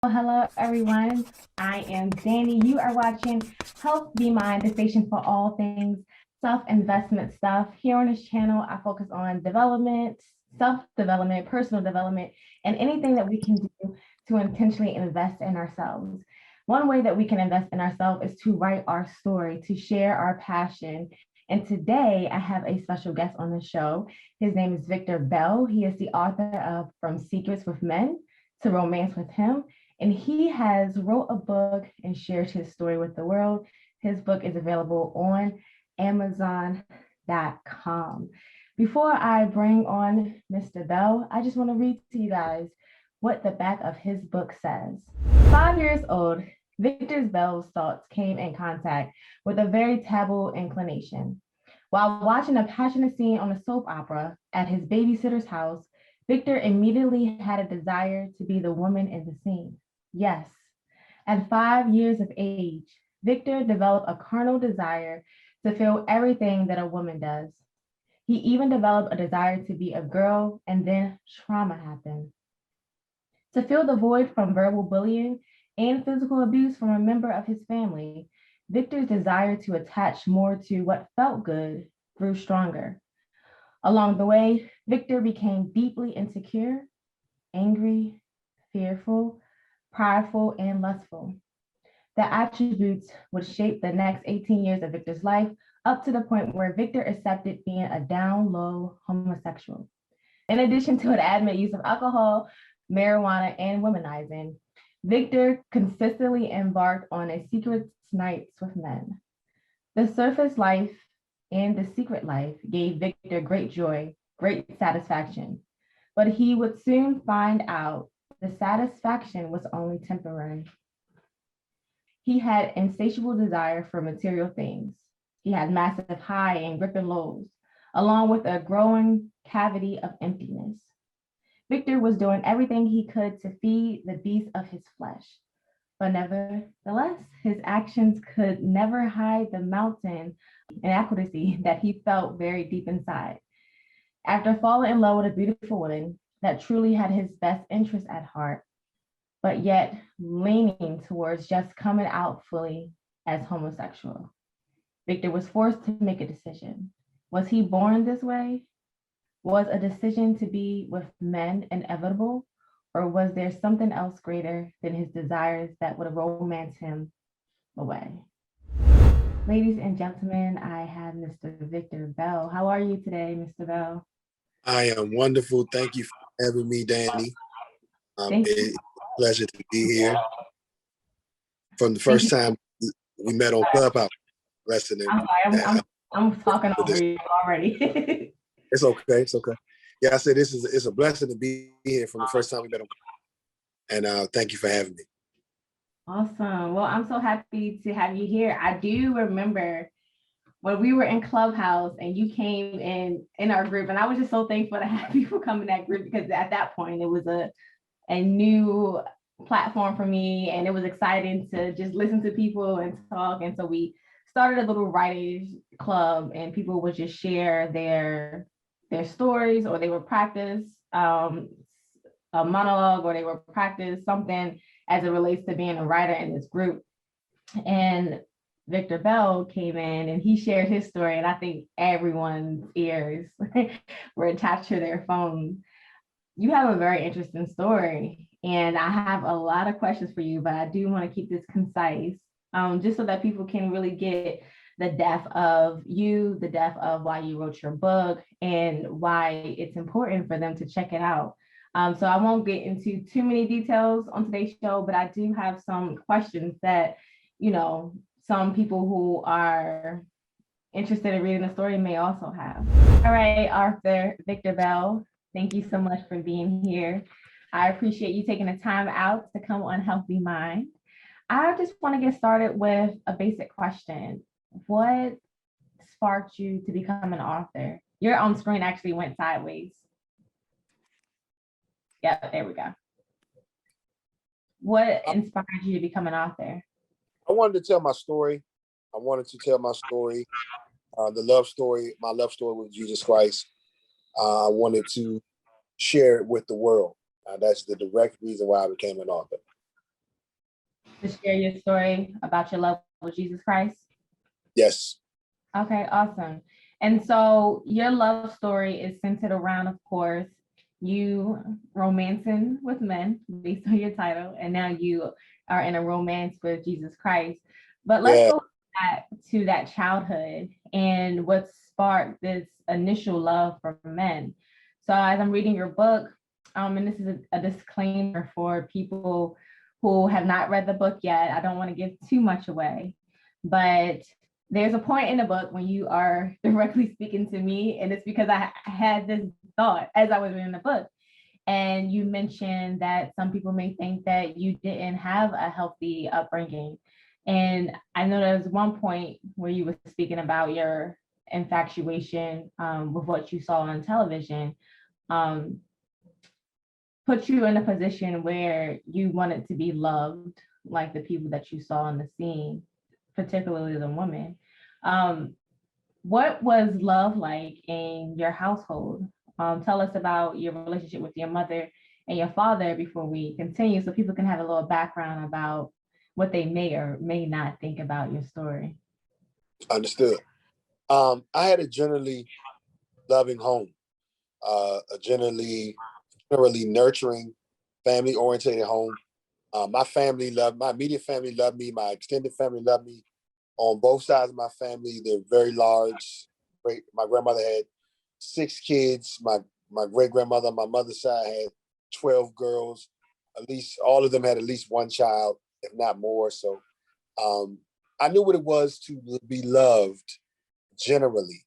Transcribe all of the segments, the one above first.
Hello, everyone. I am Danny. You are watching Health Be Mind, the station for all things self-investment stuff. Here on this channel, I focus on development, self-development, personal development, and anything that we can do to intentionally invest in ourselves. One way that we can invest in ourselves is to write our story, to share our passion. And today I have a special guest on the show. His name is Victor Bell. He is the author of From Secrets with Men to Romance with Him. And he has wrote a book and shared his story with the world. His book is available on Amazon.com. Before I bring on Mr. Bell, I just want to read to you guys what the back of his book says. 5 years old, Victor Bell's thoughts came in contact with a very taboo inclination. While watching a passionate scene on a soap opera at his babysitter's house, Victor immediately had a desire to be the woman in the scene. Yes, at 5 years of age, Victor developed a carnal desire to feel everything that a woman does. He even developed a desire to be a girl, and then trauma happened. To fill the void from verbal bullying and physical abuse from a member of his family, Victor's desire to attach more to what felt good grew stronger. Along the way, Victor became deeply insecure, angry, fearful, prideful, and lustful. The attributes would shape the next 18 years of Victor's life up to the point where Victor accepted being a down low homosexual. In addition to an adamant use of alcohol, marijuana, and womanizing, Victor consistently embarked on a secret nights with men. The surface life and the secret life gave Victor great joy, great satisfaction, but he would soon find out the satisfaction was only temporary. He had insatiable desire for material things. He had massive high and gripping lows, along with a growing cavity of emptiness. Victor was doing everything he could to feed the beast of his flesh, but nevertheless, his actions could never hide the mountain inadequacy that he felt very deep inside. After falling in love with a beautiful woman that truly had his best interest at heart, but yet leaning towards just coming out fully as homosexual, Victor was forced to make a decision. Was he born this way? Was a decision to be with men inevitable? Or was there something else greater than his desires that would romance him away? Ladies and gentlemen, I have Mr. Victor Bell. How are you today, Mr. Bell? I am wonderful. Thank you for having me, Danny. It's a pleasure to be here. From the first time we met on Clubhouse, listening. I'm talking over you already. It's okay. It's okay. Yeah, I said it's a blessing to be here from the first time we met on Clubhouse. And thank you for having me. Awesome. Well, I'm so happy to have you here. I do remember when we were in Clubhouse and you came in our group, and I was just so thankful to have people come in that group, because at that point it was a new platform for me, and it was exciting to just listen to people and talk. And so we started a little writers club, and people would just share their stories, or they would practice a monologue, or they would practice something as it relates to being a writer in this group. And Victor Bell came in and he shared his story, and I think everyone's ears were attached to their phones. You have a very interesting story, and I have a lot of questions for you, but I do want to keep this concise, just so that people can really get the depth of you, the depth of why you wrote your book, and why it's important for them to check it out. So I won't get into too many details on today's show, but I do have some questions that, some people who are interested in reading the story may also have. All right, Arthur, Victor Bell, thank you so much for being here. I appreciate you taking the time out to come on Health Be Mind. I just want to get started with a basic question. What sparked you to become an author? Your on screen actually went sideways. Yep, there we go. What inspired you to become an author? I wanted to tell my story. I wanted to tell my story, the love story, my love story with Jesus Christ. I wanted to share it with the world. That's the direct reason why I became an author. to share your story about your love with Jesus Christ? Yes. Okay, awesome. And so your love story is centered around, of course, you romancing with men based on your title, and now you are in a romance with Jesus Christ. But let's Yeah. go back to that childhood and what sparked this initial love for men. So as I'm reading your book, and this is a disclaimer for people who have not read the book yet. I don't want to give too much away, but there's a point in the book when you are directly speaking to me, and it's because I had this thought as I was reading the book. And you mentioned that some people may think that you didn't have a healthy upbringing. And I know there was one point where you were speaking about your infatuation with what you saw on television, um, put you in a position where you wanted to be loved like the people that you saw on the scene, particularly the women. Um, what was love like in your household? Tell us about your relationship with your mother and your father before we continue, so people can have a little background about what they may or may not think about your story. Understood. I had a generally loving home, a generally nurturing, family oriented home. My immediate family loved me. My extended family loved me. On both sides of my family, they're very large. My grandmother had 6 kids. My great grandmother on my mother's side had 12 girls. At least all of them had at least one child, if not more. So um, I knew what it was to be loved generally.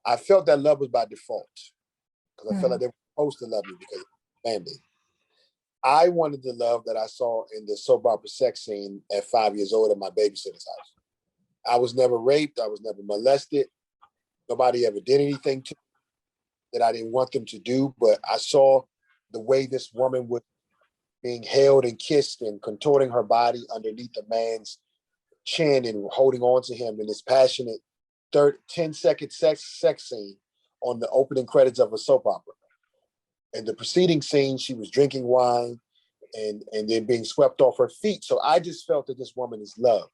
I felt that love was by default because I felt like they were supposed to love me because of family. I wanted the love that I saw in the soap opera sex scene at 5 years old at my babysitter's house. I was never raped. I was never molested. Nobody ever did anything to me that I didn't want them to do. But I saw the way this woman was being held and kissed and contorting her body underneath a man's chin and holding on to him in this passionate 10-second sex scene on the opening credits of a soap opera. In the preceding scene, she was drinking wine and then being swept off her feet. So I just felt that this woman is loved.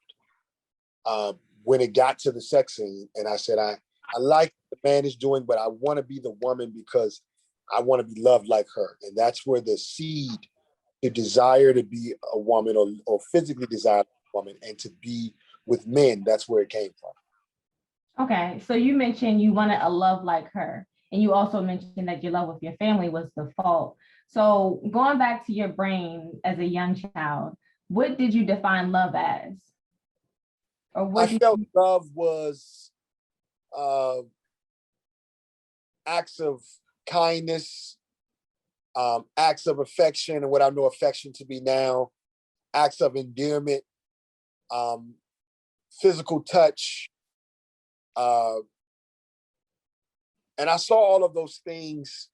When it got to the sex scene, and I said, I like what the man is doing, but I want to be the woman because I want to be loved like her. And that's where the seed to desire to be a woman or physically desire a woman and to be with men, that's where it came from. Okay, so you mentioned you wanted a love like her, and you also mentioned that your love with your family was the fault. So going back to your brain as a young child, what did you define love as? Or I what did felt love was acts of kindness, acts of affection, and what I know affection to be now, acts of endearment, physical touch. And I saw all of those things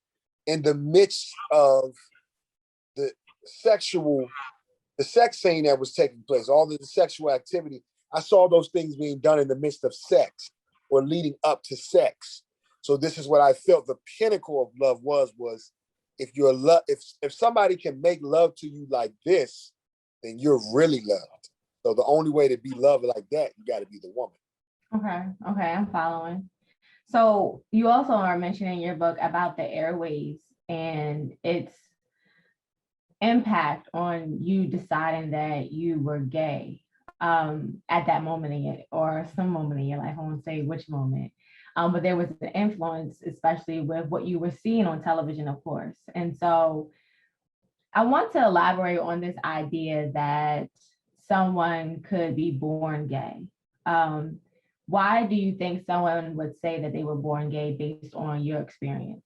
in the midst of the sex scene that was taking place, all of the sexual activity. I saw those things being done in the midst of sex or leading up to sex. So this is what I felt the pinnacle of love was if somebody can make love to you like this, then you're really loved. So the only way to be loved like that, you got to be the woman. Okay, I'm following. So you also are mentioning in your book about the airwaves and its impact on you deciding that you were gay at that moment in your, or some moment in your life. I won't say which moment. But there was an influence, especially with what you were seeing on television, of course. And so I want to elaborate on this idea that someone could be born gay. Why do you think someone would say that they were born gay based on your experience?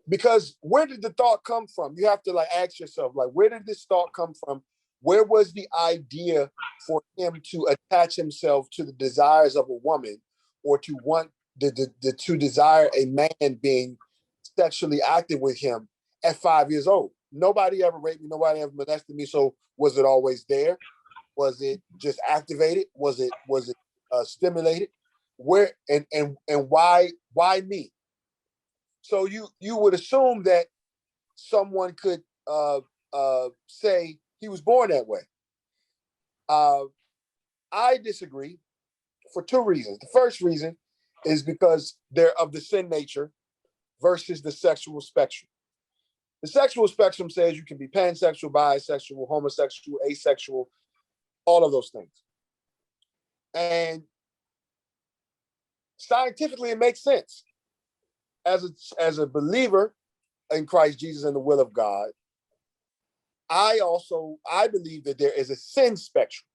Because where did the thought come from? You have to ask yourself, where did this thought come from? Where was the idea for him to attach himself to the desires of a woman or to want to desire a man being sexually active with him at 5 years old? Nobody ever raped me. Nobody ever molested me. So was it always there? Was it just activated? Was it stimulated? Where and why me? So you would assume that someone could say He was born that way. I disagree for two reasons. The first reason is because they're of the sin nature versus the sexual spectrum. The sexual spectrum says you can be pansexual, bisexual, homosexual, asexual, all of those things. And scientifically, it makes sense. As a believer in Christ Jesus and the will of God, I believe that there is a sin spectrum.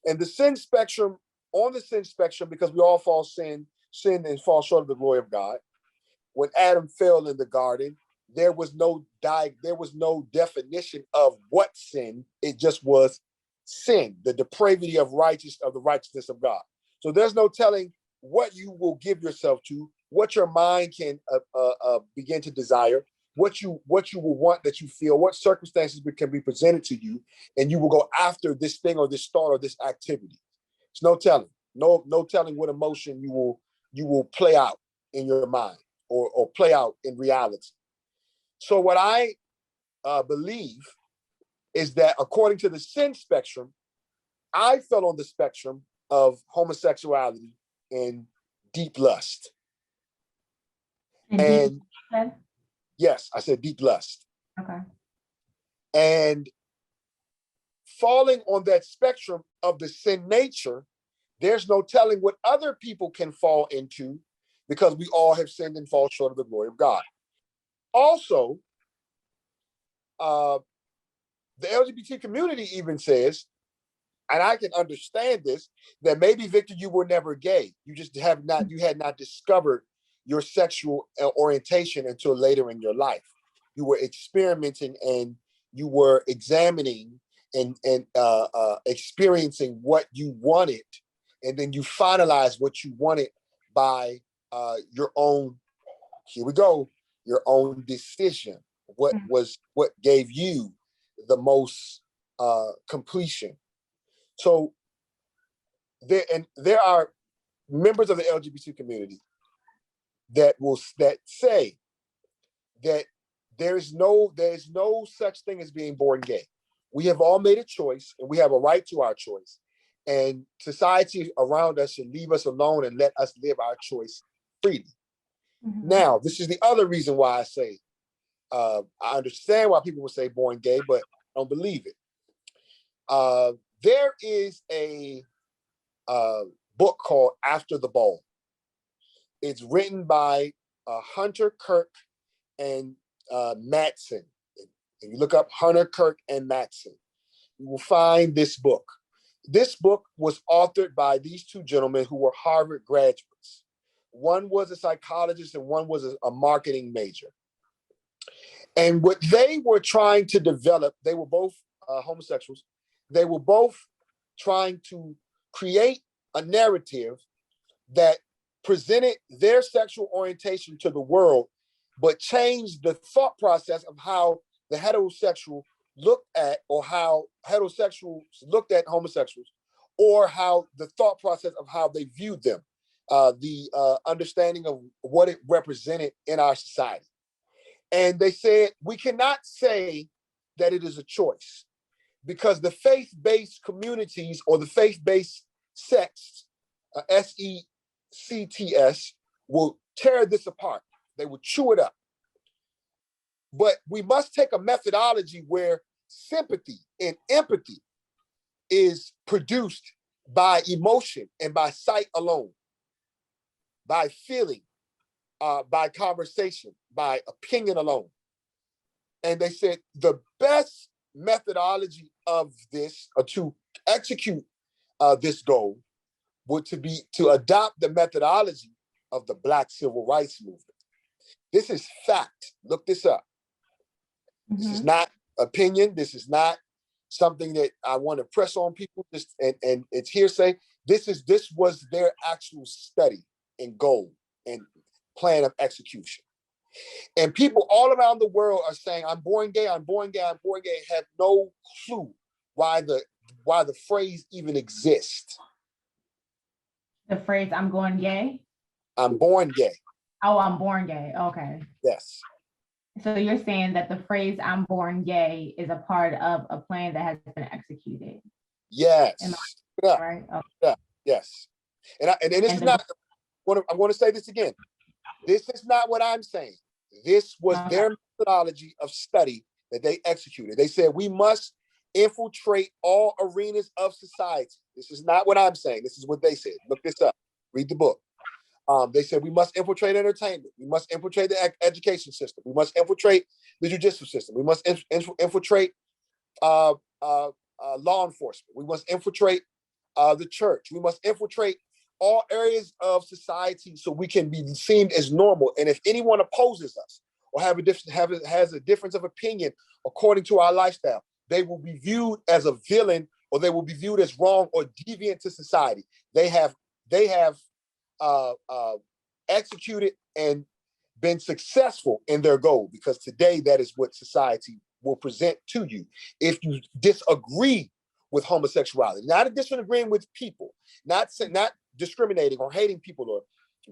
And the sin spectrum, on the sin spectrum, because we all sin and fall short of the glory of God. When Adam fell in the garden, there was no definition of what sin. It just was sin, the depravity of the righteousness of God. So there's no telling what you will give yourself to, what your mind can begin to desire, what you will want, that you feel, what circumstances can be presented to you, and you will go after this thing or this thought or this activity. It's no telling, no telling what emotion you will play out in your mind or play out in reality. So what I believe is that according to the sin spectrum, I fell on the spectrum of homosexuality and deep lust. And yes, I said deep lust. Okay. And falling on that spectrum of the sin nature, there's no telling what other people can fall into, because we all have sinned and fall short of the glory of God. Also, the LGBT community even says, and I can understand this, that maybe, Victor, you were never gay. You had not discovered your sexual orientation until later in your life. You were experimenting and you were examining and experiencing what you wanted, and then you finalized what you wanted by your own, here we go, your own decision. What gave you the most completion. So there are members of the LGBT community that say that there is no such thing as being born gay. We have all made a choice, and we have a right to our choice. And society around us should leave us alone and let us live our choice freely. Mm-hmm. Now, this is the other reason why I say I understand why people would say born gay, but I don't believe it. There is a book called After the Ball. It's written by Hunter Kirk and Matson. If you look up Hunter Kirk and Matson, you will find this book. This book was authored by these two gentlemen who were Harvard graduates. One was a psychologist and one was a marketing major. And what they were trying to develop, they were both homosexuals. They were both trying to create a narrative that presented their sexual orientation to the world, but changed the thought process of how the heterosexual looked at, or how heterosexuals looked at homosexuals, or how the thought process of how they viewed them, the understanding of what it represented in our society. And they said, we cannot say that it is a choice, because the faith-based communities, or the faith-based sects, SECTS, will tear this apart. They will chew it up. But we must take a methodology where sympathy and empathy is produced by emotion and by sight alone, by feeling, by conversation, by opinion alone. And they said the best methodology of this, or to execute this goal, would to adopt the methodology of the Black Civil Rights Movement. This is fact. Look this up. Mm-hmm. This is not opinion. This is not something that I want to press on people. And it's hearsay. This was their actual study and goal and plan of execution. And people all around the world are saying, I'm born gay, I'm born gay, I'm born gay, have no clue why the phrase even exists. The phrase, I'm going gay? I'm born gay. Oh, I'm born gay. Okay. Yes. So you're saying that the phrase "I'm born gay" is a part of a plan that has been executed. Yes. Yeah. Right? Oh. Yeah. Yes. And this is not. I'm going to say this again. This is not what I'm saying. This was their methodology of study that they executed. They said we must infiltrate all arenas of society. This is not what I'm saying. This is what they said. Look this up. Read the book. They said we must infiltrate entertainment. We must infiltrate the education system. We must infiltrate the judicial system. We must infiltrate law enforcement. We must infiltrate the church. We must infiltrate all areas of society so we can be seen as normal. And if anyone opposes us or has a difference of opinion according to our lifestyle, they will be viewed as a villain, or they will be viewed as wrong or deviant to society. They have executed and been successful in their goal, because today that is what society will present to you. If you disagree with homosexuality, not disagreeing with people, not discriminating or hating people or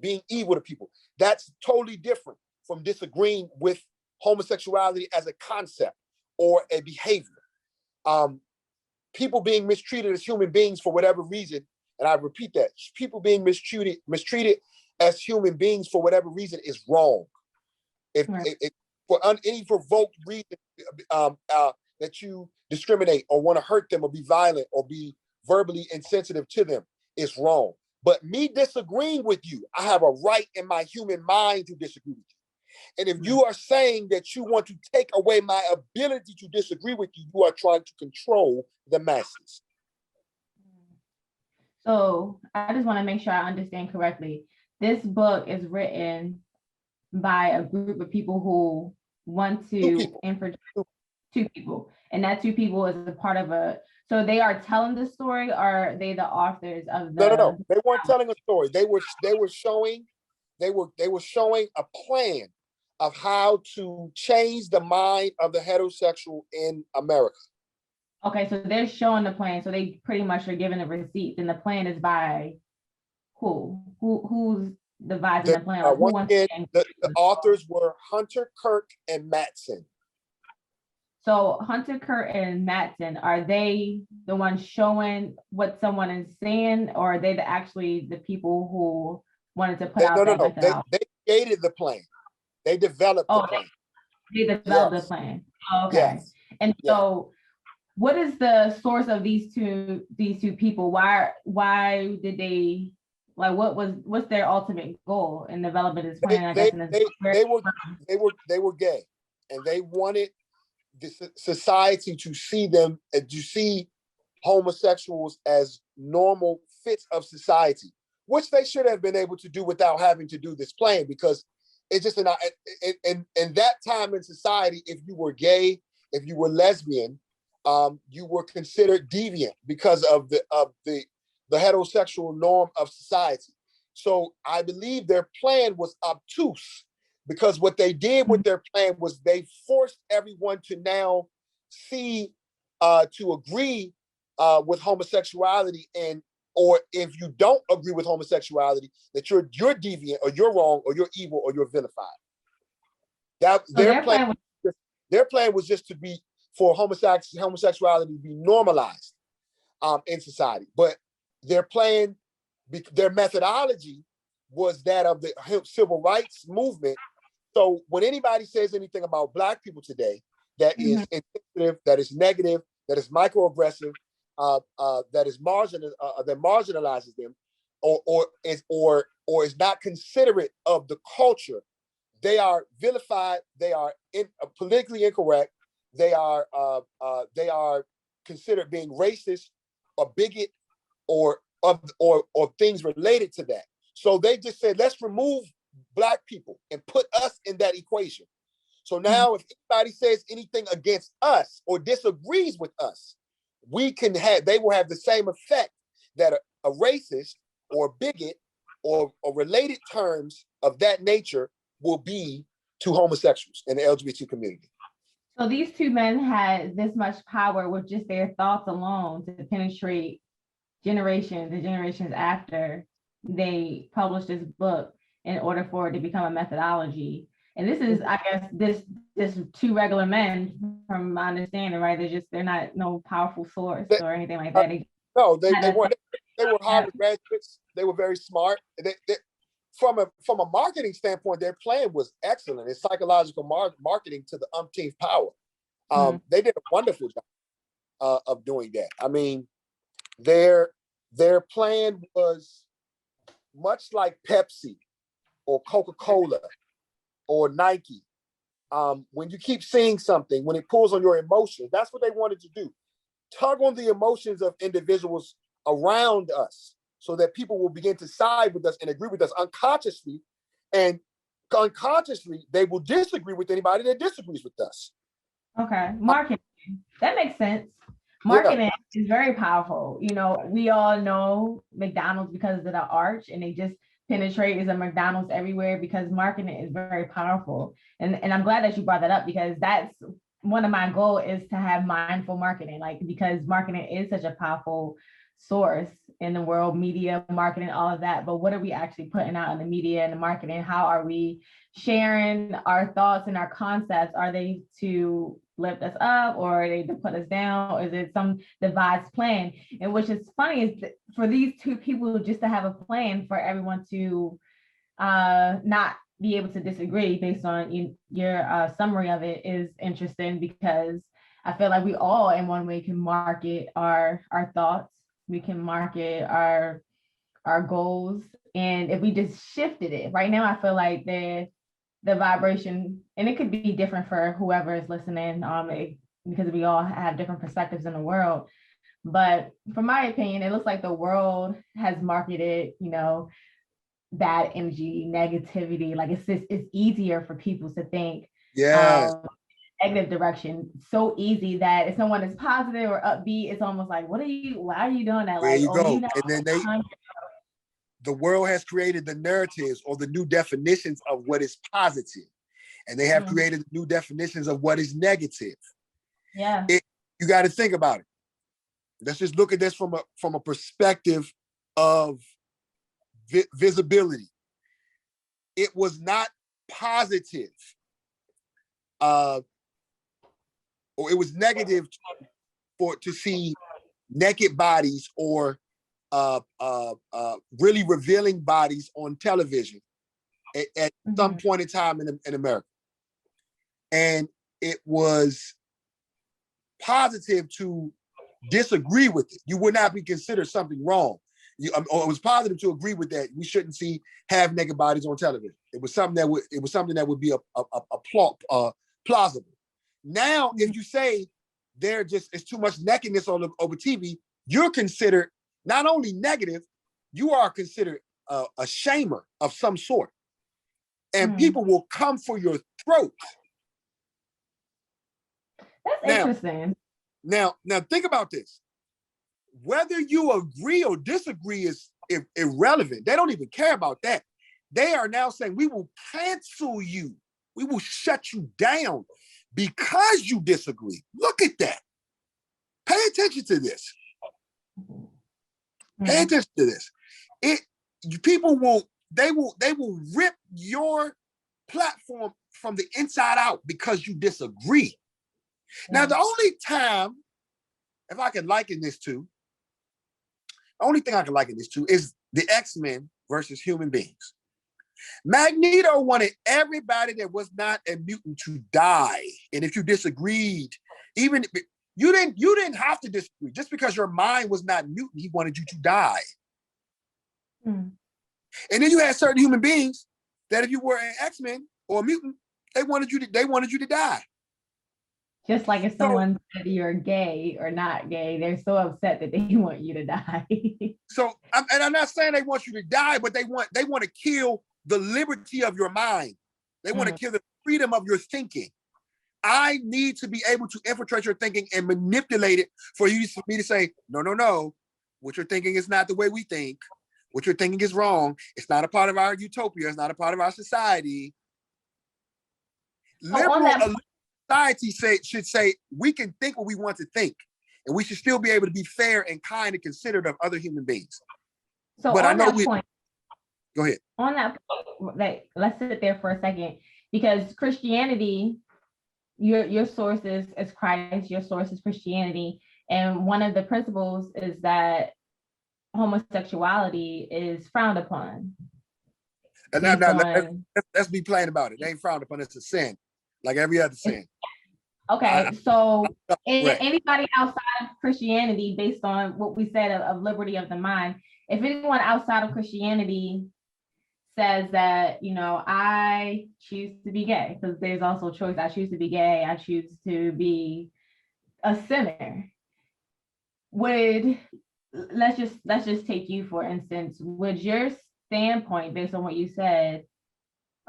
being evil to people, that's totally different from disagreeing with homosexuality as a concept or a behavior. People being mistreated as human beings for whatever reason, and I repeat that, people being mistreated as human beings for whatever reason is wrong. If for any provoked reason that you discriminate or want to hurt them or be violent or be verbally insensitive to them, is wrong. But me disagreeing with you, I have a right in my human mind to disagree with you. And if you are saying that you want to take away my ability to disagree with you, you are trying to control the masses. So I just want to make sure I understand correctly. This book is written by a group of people who want to infiltrate two people. And that two people is a part of so they are telling the story, or are they the authors of the? No. They weren't telling a story. They were showing a plan of how to change the mind of the heterosexual in America. Okay, so they're showing the plan. So they pretty much are giving the receipts, and the plan is by who? Who's devising the plan? Like, once again, the authors were Hunter, Kirk, and Mattson. So Hunter, Kirk, and Mattson, are they the ones showing what someone is saying, or are they actually the people who wanted to put out that methodology? They created the plan. They developed the plan. They developed the plan. Oh, okay. Yes. And so what is the source of these two people? Why did they, like, what's their ultimate goal in developing this plan? They were gay, and they wanted the society to see them, and to see homosexuals as normal fits of society, which they should have been able to do without having to do this plan, because it's just in that time in society, if you were gay, if you were lesbian, you were considered deviant because of the heterosexual norm of society. So I believe their plan was obtuse, because what they did with their plan was they forced everyone to now see, to agree with homosexuality, or if you don't agree with homosexuality, that you're deviant, or you're wrong, or you're evil, or you're vilified. Their plan was just to be for homosexuality to be normalized in society. But their methodology was that of the civil rights movement. So when anybody says anything about Black people today that is insensitive, that is negative, that is microaggressive, that marginalizes them, or is not considerate of the culture, they are vilified. They are politically incorrect. They are considered being racist or bigot or things related to that. So they just said, let's remove Black people and put us in that equation. So now if anybody says anything against us or disagrees with us, they will have the same effect that a racist or bigot or related terms of that nature will be to homosexuals in the LGBT community. So these two men had this much power with just their thoughts alone to penetrate the generations after they published this book, in order for it to become a methodology. And this is, I guess, this two regular men, from my understanding, right? They're not no powerful source or anything like that. No, they weren't. They were Harvard graduates. They were very smart. From a marketing standpoint, their plan was excellent. It's psychological marketing to the umpteenth power. They did a wonderful job of doing that. I mean, their plan was much like Pepsi or Coca-Cola or Nike. When you keep seeing something, when it pulls on your emotions, that's what they wanted to do. Tug on the emotions of individuals around us so that people will begin to side with us and agree with us unconsciously. And unconsciously, they will disagree with anybody that disagrees with us. Okay, marketing. That makes sense. Marketing is very powerful. You know, we all know McDonald's because of the arch, and they just penetrate is a McDonald's everywhere because marketing is very powerful. And I'm glad that you brought that up, because that's one of my goals, is to have mindful marketing, like, because marketing is such a powerful source in the world, media, marketing, all of that. But what are we actually putting out in the media and the marketing? How are we sharing our thoughts and our concepts? Are they to lift us up, or are they to put us down? Or is it some devised plan? And which is funny is for these two people just to have a plan for everyone to not be able to disagree based on your summary of it is interesting, because I feel like we all in one way can market our thoughts. We can market our goals. And if we just shifted it right now, I feel like the vibration, and it could be different for whoever is listening, because we all have different perspectives in the world. But from my opinion, it looks like the world has marketed, bad energy, negativity. Like it's easier for people to think negative direction. So easy that if someone is positive or upbeat, it's almost like, why are you doing that? There like, you go. And then the world has created the narratives or the new definitions of what is positive. And they have created new definitions of what is negative. Yeah. You got to think about it. Let's just look at this from a perspective of visibility. It was not positive, or it was negative to see naked bodies or really revealing bodies on television at some point in time in America. And it was positive to disagree with it. You would not be considered something wrong. Or it was positive to agree with that. We shouldn't see half naked bodies on television. It was something that would be plausible. Now, if you say it's too much nakedness over TV, you're considered not only negative, you are considered a shamer of some sort, and people will come for your throat. That's interesting. Now think about this. Whether you agree or disagree is irrelevant. They don't even care about that. They are now saying, we will cancel you. We will shut you down because you disagree. Look at that. Pay attention to this. Pay attention to this. People will rip your platform from the inside out because you disagree. Now, the only time, if I can liken this to, the only thing I can liken this to is the X-Men versus human beings. Magneto wanted everybody that was not a mutant to die. And if you disagreed, even you didn't have to disagree. Just because your mind was not mutant, he wanted you to die. And then you had certain human beings that if you were an X-Men or a mutant, they wanted you to die. Just like if someone said you're gay or not gay, they're so upset that they want you to die. I'm not saying they want you to die, but they want to kill the liberty of your mind. They want to kill the freedom of your thinking. I need to be able to infiltrate your thinking and manipulate it for me to say, no. What you're thinking is not the way we think. What you're thinking is wrong. It's not a part of our utopia. It's not a part of our society. Liberal society should say we can think what we want to think, and we should still be able to be fair and kind and considerate of other human beings. So, but on that point, go ahead. On that point, let's sit there for a second. because Christianity, your source is Christ, your source is Christianity. And one of the principles is that homosexuality is frowned upon. And let's be plain about it. It ain't frowned upon. It's a sin, like every other sin. Okay, so anybody outside of Christianity, based on what we said of liberty of the mind, if anyone outside of Christianity says that, I choose to be gay, because there's also a choice. I choose to be gay. I choose to be a sinner. Let's just take you, for instance. Would your standpoint, based on what you said,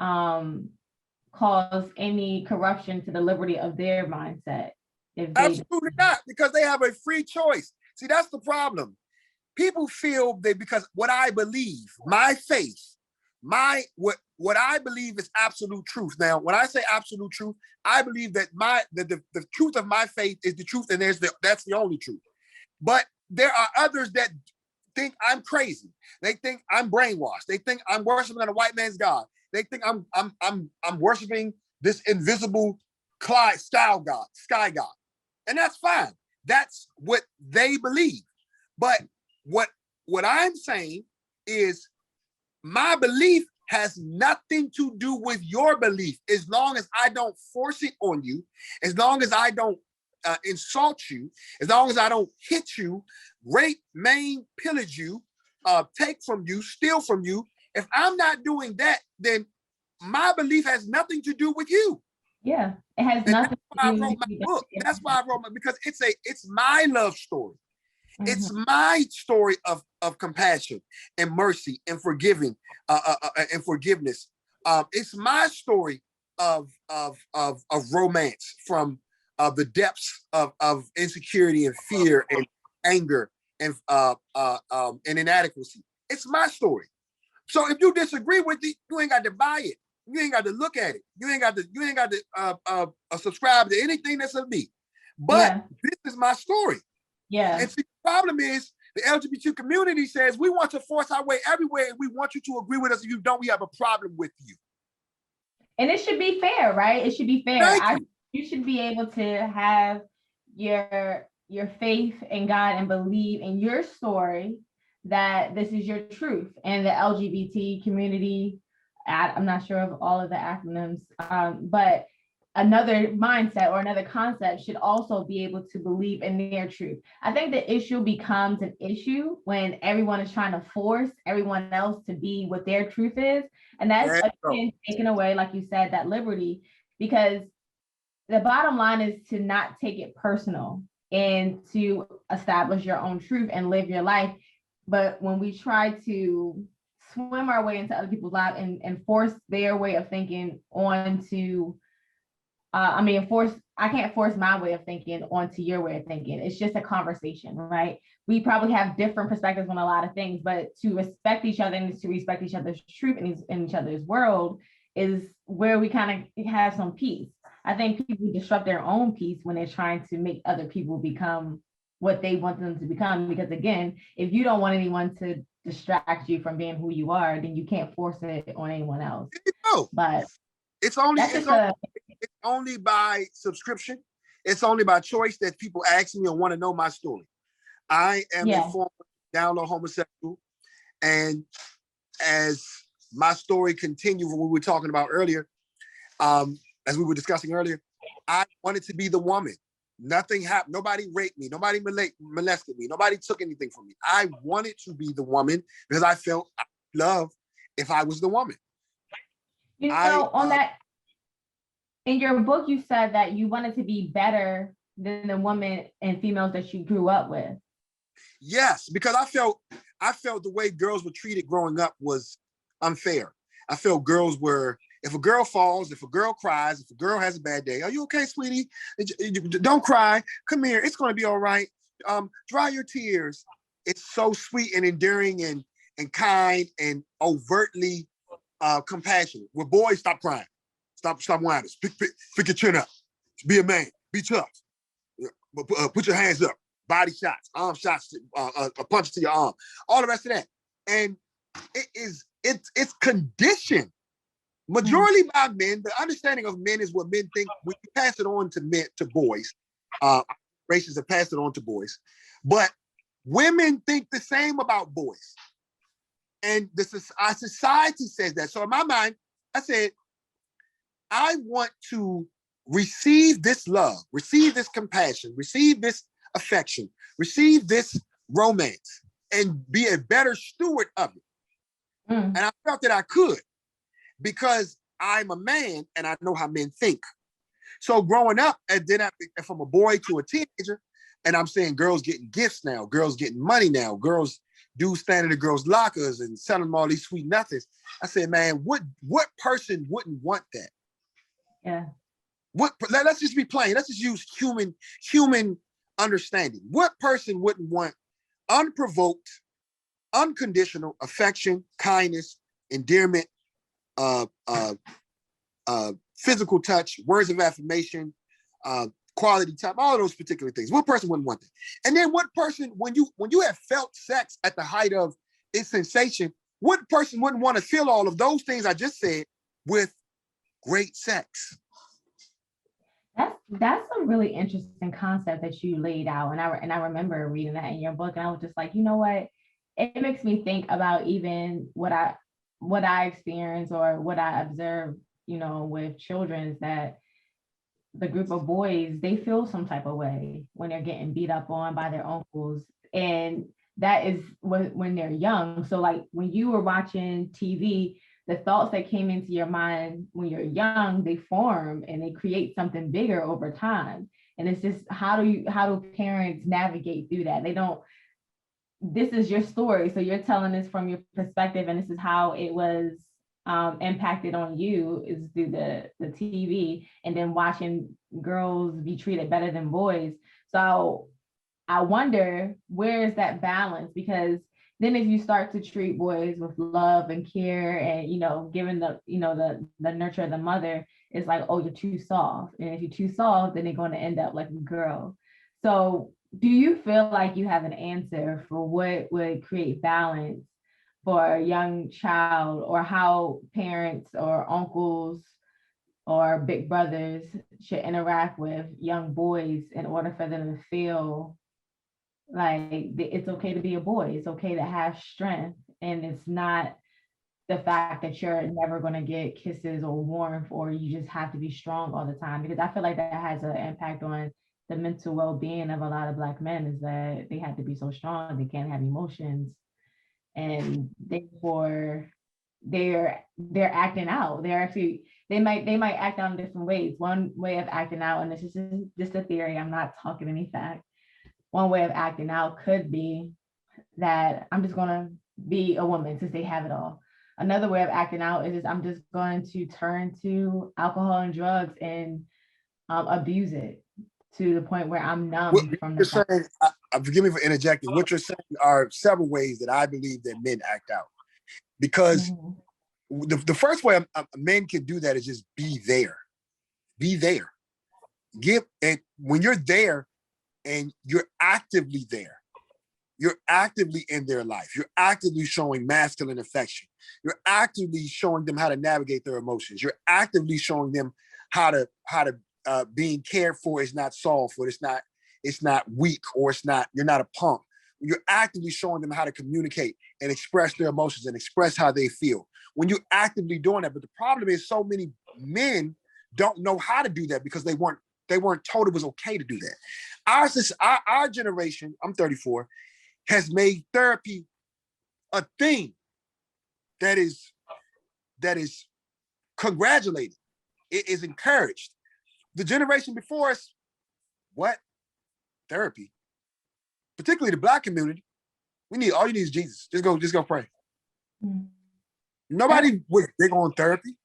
cause any corruption to the liberty of their mindset? Absolutely not, because they have a free choice. See, that's the problem. People feel that because what I believe, my faith, what I believe is absolute truth. Now, when I say absolute truth, I believe that the truth of my faith is the truth, and that's the only truth. But there are others that think I'm crazy. They think I'm brainwashed. They think I'm worshiping a white man's God. They think I'm worshiping this invisible sky God. And that's fine. That's what they believe. But what I'm saying is my belief has nothing to do with your belief. As long as I don't force it on you, as long as I don't insult you, as long as I don't hit you, rape, maim, pillage you, take from you, steal from you. If I'm not doing that, then my belief has nothing to do with you. Yeah, it has nothing to do with my book. That's why I wrote my, because it's my love story. Mm-hmm. It's my story of compassion and mercy and forgiving and forgiveness. It's my story of romance from the depths of insecurity and fear and anger and inadequacy. It's my story. So if you disagree with it, you ain't got to buy it. You ain't got to look at it. You ain't got to subscribe to anything that's of me. But this is my story. Yeah. And see, the problem is the LGBT community says we want to force our way everywhere, and we want you to agree with us. If you don't, we have a problem with you. And it should be fair, right? It should be fair. You should be able to have your faith in God and believe in your story that this is your truth. And the LGBT community, I'm not sure of all of the acronyms, but another mindset or another concept should also be able to believe in their truth. I think the issue becomes an issue when everyone is trying to force everyone else to be what their truth is. And that's again taking away, like you said, that liberty, because the bottom line is to not take it personal and to establish your own truth and live your life. But when we try to swim our way into other people's lives and force their way of thinking onto, I can't force my way of thinking onto your way of thinking. It's just a conversation, right? We probably have different perspectives on a lot of things, but to respect each other and to respect each other's truth in each other's world is where we kind of have some peace. I think people disrupt their own peace when they're trying to make other people become what they want them to become. Because again, if you don't want anyone to distract you from being who you are, then you can't force it on anyone else. But it's only by subscription. It's only by choice that people ask me or want to know my story. I am a former down low homosexual, and as my story continued, what we were talking about earlier, as we were discussing earlier, I wanted to be the woman. Nothing happened. Nobody raped me. Nobody molested me. Nobody took anything from me. I wanted to be the woman because I felt love if I was the woman. On that, in your book, you said that you wanted to be better than the women and females that you grew up with. Yes, because I felt the way girls were treated growing up was unfair. I felt girls were, if a girl falls, if a girl cries, if a girl has a bad day, are you okay, sweetie? Don't cry. Come here. It's going to be all right. Dry your tears. It's so sweet and endearing and kind and overtly compassionate. With boys, stop crying. Stop whining. Pick your chin up. Be a man. Be tough. Put your hands up. Body shots, arm shots, a punch to your arm. All the rest of that. And it's conditioned Majority by men. The understanding of men is what men think. We pass it on to men, to boys. Races have passed it on to boys, but women think the same about boys, and our society says that. So in my mind, I said, I want to receive this love, receive this compassion, receive this affection, receive this romance, and be a better steward of it. And I felt that I could, because I'm a man and I know how men think. So growing up, and then from a boy to a teenager, and I'm saying girls getting gifts now, girls getting money now, dudes standing in the girls' lockers and selling them all these sweet nothings. I said, man, what person wouldn't want that? Yeah. Let's just be plain. Let's just use human understanding. What person wouldn't want unprovoked, unconditional affection, kindness, endearment, physical touch, words of affirmation, quality time, all those particular things? What person wouldn't want that? And then what person, when you have felt sex at the height of its sensation, what person wouldn't want to feel all of those things I just said with great sex? That's a really interesting concept that you laid out, and I remember reading that in your book, and I was just like, you know what? It makes me think about even what I experience or what I observe, with children, is that the group of boys, they feel some type of way when they're getting beat up on by their uncles, and that is when they're young. So like when you were watching TV, the thoughts that came into your mind when you're young, they form and they create something bigger over time. And it's just, how do parents navigate through that? This is your story, so you're telling this from your perspective, and this is how it was impacted on you, is through the TV, and then watching girls be treated better than boys. So I wonder, where is that balance? Because then if you start to treat boys with love and care, and giving the nurture of the mother, it's like, oh, you're too soft. And if you're too soft, then they're going to end up like a girl. So do you feel like you have an answer for what would create balance for a young child, or how parents or uncles or big brothers should interact with young boys in order for them to feel like it's okay to be a boy, it's okay to have strength, and it's not the fact that you're never going to get kisses or warmth, or you just have to be strong all the time? Because I feel like that has an impact on the mental well-being of a lot of Black men, is that they have to be so strong, they can't have emotions, and therefore they're acting out. They might act out in different ways. One way of acting out, and this is just a theory, I'm not talking any fact, one way of acting out could be that I'm just going to be a woman since they have it all. Another way of acting out is I'm just going to turn to alcohol and drugs and abuse it to the point where I'm numb from the fact. Forgive me for interjecting. What you're saying are several ways that I believe that men act out. Because the first way men can do that is just be there. Be there. And when you're there and you're actively there, you're actively in their life, you're actively showing masculine affection, you're actively showing them how to navigate their emotions, you're actively showing them how to being cared for is not soft, or it's not weak, or you're not a punk. You're actively showing them how to communicate and express their emotions and express how they feel. When you're actively doing that, but the problem is so many men don't know how to do that because they weren't told it was okay to do that. Our generation, I'm 34, has made therapy a thing that is congratulated. It is encouraged. The generation before us, what? Therapy. Particularly the Black community. All you need is Jesus. Just go pray. Nobody was big on therapy.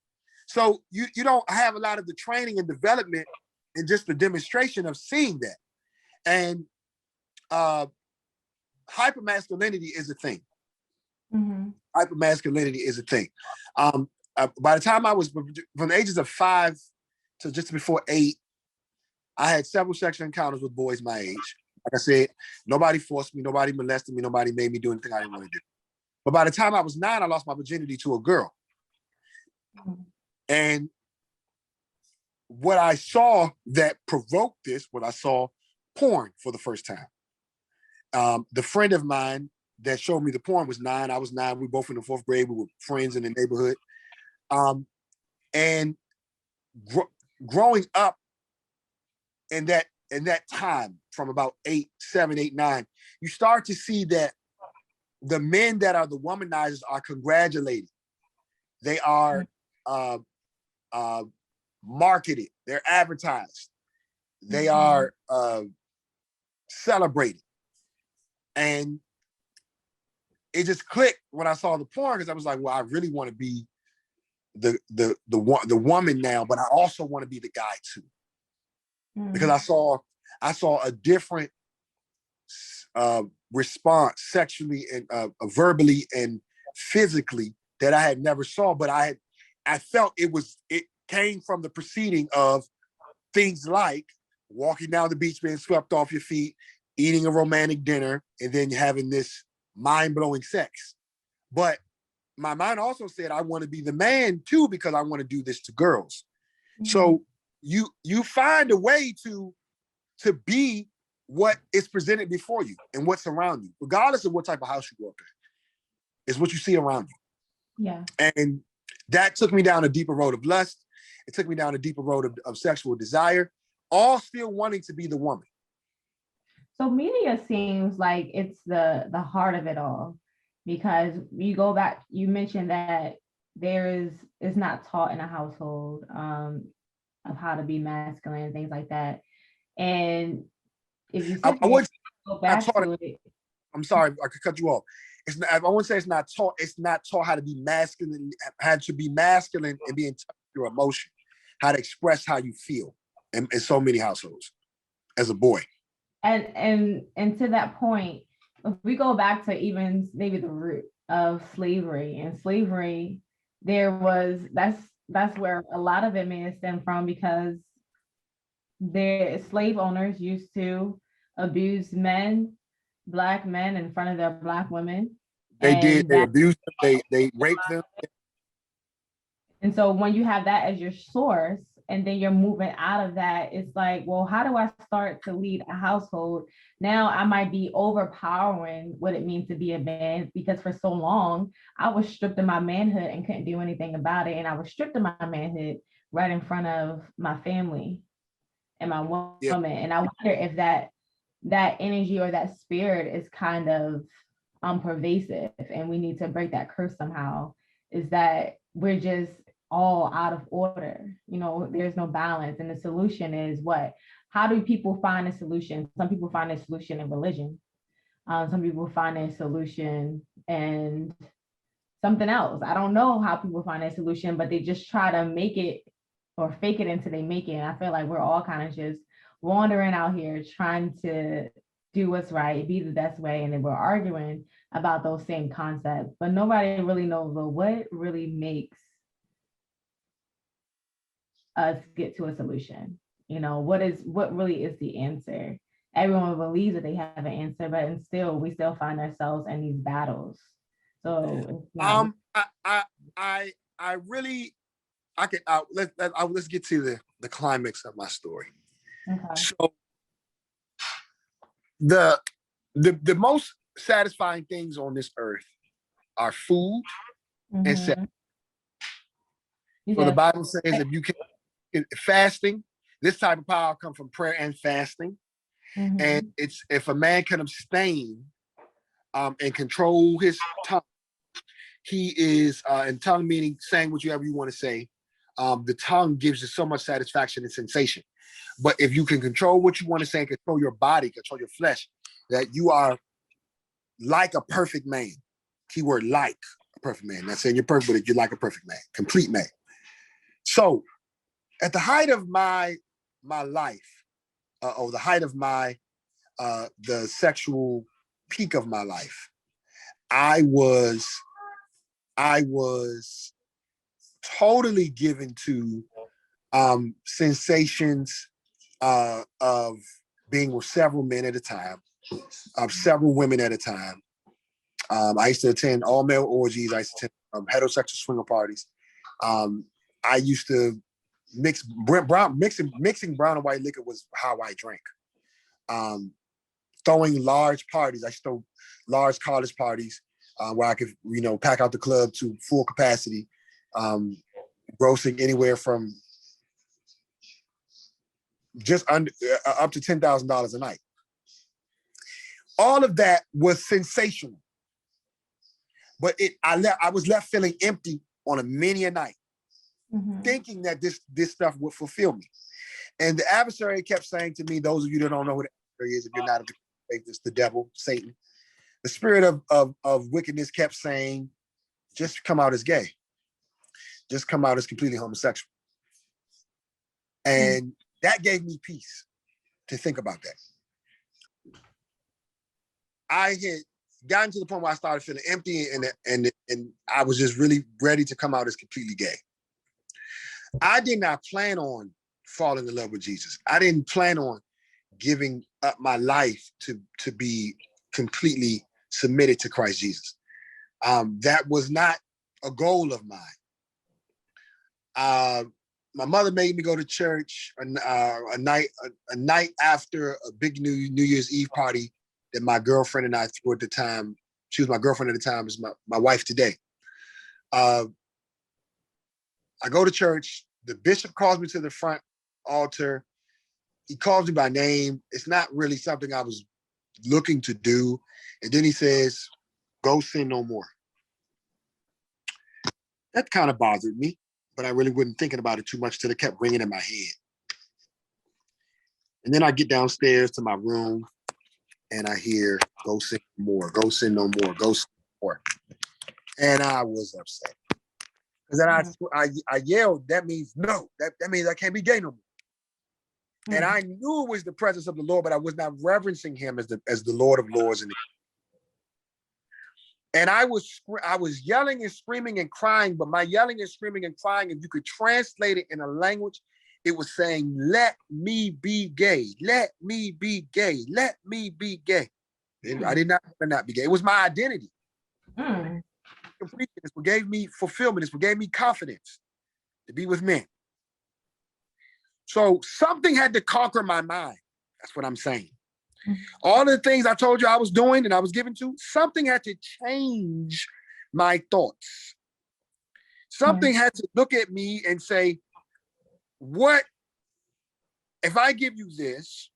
So you don't have a lot of the training and development and just the demonstration of seeing that. And hypermasculinity is a thing. Hypermasculinity is a thing. By the time I was from the ages of 5 to just before 8, I had several sexual encounters with boys my age. Like I said, nobody forced me, nobody molested me, nobody made me do anything I didn't want to do. But by the time I was 9, I lost my virginity to a girl. And what I saw that provoked this, when I saw porn for the first time. The friend of mine that showed me the porn was 9. I was 9. We were both in the 4th grade. We were friends in the neighborhood. And growing up in that time, from about 8, 7, 8, 9, you start to see that the men that are the womanizers are congratulated. They are marketed. They're advertised. They are celebrated. And it just clicked when I saw the porn, because I was like, well, I really want to be the woman now, but I also want to be the guy too. Because I saw a different response sexually and verbally and physically that I had never saw, but I felt it came from the proceeding of things like walking down the beach, being swept off your feet, eating a romantic dinner, and then having this mind-blowing sex. But my mind also said I want to be the man too, because I want to do this to girls. So you find a way to be what is presented before you and what's around you, regardless of what type of house you grew up in. Is what you see around you. Yeah. And that took me down a deeper road of lust. It took me down a deeper road of sexual desire, all still wanting to be the woman. So media seems like it's the heart of it all, because you go back, you mentioned that it's not taught in a household of how to be masculine and things like that. And if you go back to it, I'm sorry, I could cut you off. It's not, I wouldn't say it's not taught. It's not taught how to be masculine, how to be masculine and be in touch with your emotion, how to express how you feel in so many households as a boy. And to that point, if we go back to even maybe the root of slavery, and slavery, that's where a lot of it may have stemmed from, because the slave owners used to abuse Black men in front of their Black women. They abused them, they raped them. And so when you have that as your source, and then you're moving out of that, it's like, well, how do I start to lead a household? Now I might be overpowering what it means to be a man, because for so long I was stripped of my manhood and couldn't do anything about it. And I was stripped of my manhood right in front of my family and my woman. Yeah. And I wonder if that energy or that spirit is kind of pervasive, and we need to break that curse somehow, is that we're just all out of order. There's no balance. And the solution is what? How do people find a solution? Some people find a solution in religion. Some people find a solution in something else. I don't know how people find a solution, but they just try to make it or fake it until they make it. And I feel like we're all kind of just wandering out here trying to do what's right, be the best way. And then we're arguing about those same concepts, but nobody really knows, well, what really makes us get to a solution? What really is the answer? Everyone believes that they have an answer, but we still find ourselves in these battles. So let's get to the climax of my story. Okay. So the most satisfying things on this earth are food and sex. So the Bible says if you can, fasting, this type of power comes from prayer and fasting. And it's, if a man can abstain and control his tongue, he is, and tongue meaning saying whatever you want to say. The tongue gives you so much satisfaction and sensation. But if you can control what you want to say and control your body, control your flesh, that you are like a perfect man. Keyword, like a perfect man. Not saying you're perfect, but you're like a perfect man, complete man. So at the height of my life, or the height of the sexual peak of my life, I was totally given to sensations of being with several men at a time, of several women at a time. I used to attend all male orgies. I used to attend heterosexual swinger parties. I used to mixing brown and white liquor was how I drank. Throwing large parties. I used to throw large college parties where I could, pack out the club to full capacity, grossing anywhere from just under up to $10,000 a night. All of that was sensational, but I was left feeling empty on a many a night, thinking that this stuff would fulfill me. And the adversary kept saying to me, those of you that don't know who the adversary is, if you're not of the faith, it's the devil, Satan. The spirit of wickedness kept saying, just come out as gay. Just come out as completely homosexual. And that gave me peace to think about that. I had gotten to the point where I started feeling empty and I was just really ready to come out as completely gay. I did not plan on falling in love with Jesus. I didn't plan on giving up my life to be completely submitted to Christ Jesus. That was not a goal of mine. My mother made me go to church a night after a big New Year's Eve party that my girlfriend and I threw at the time. She was my girlfriend at the time, is my wife today. I go to church. The bishop calls me to the front altar. He calls me by name. It's not really something I was looking to do. And then he says, go sin no more. That kind of bothered me, but I really wasn't thinking about it too much till it kept ringing in my head. And then I get downstairs to my room and I hear, go sin no more, go sin no more, go sin no more. And I was upset. Because then I yelled, that means no. That means I can't be gay no more. And I knew it was the presence of the Lord, but I was not reverencing him as the Lord of Lords. And I was yelling and screaming and crying, but my yelling and screaming and crying, if you could translate it in a language, it was saying, let me be gay. Let me be gay. Let me be gay. I did not want to not be gay. It was my identity. It's what gave me fulfillment. It's what gave me confidence to be with men. So something had to conquer my mind. That's what I'm saying. All the things I told you I was doing and I was given to, something had to change my thoughts. Something had to look at me and say, what if I give you this,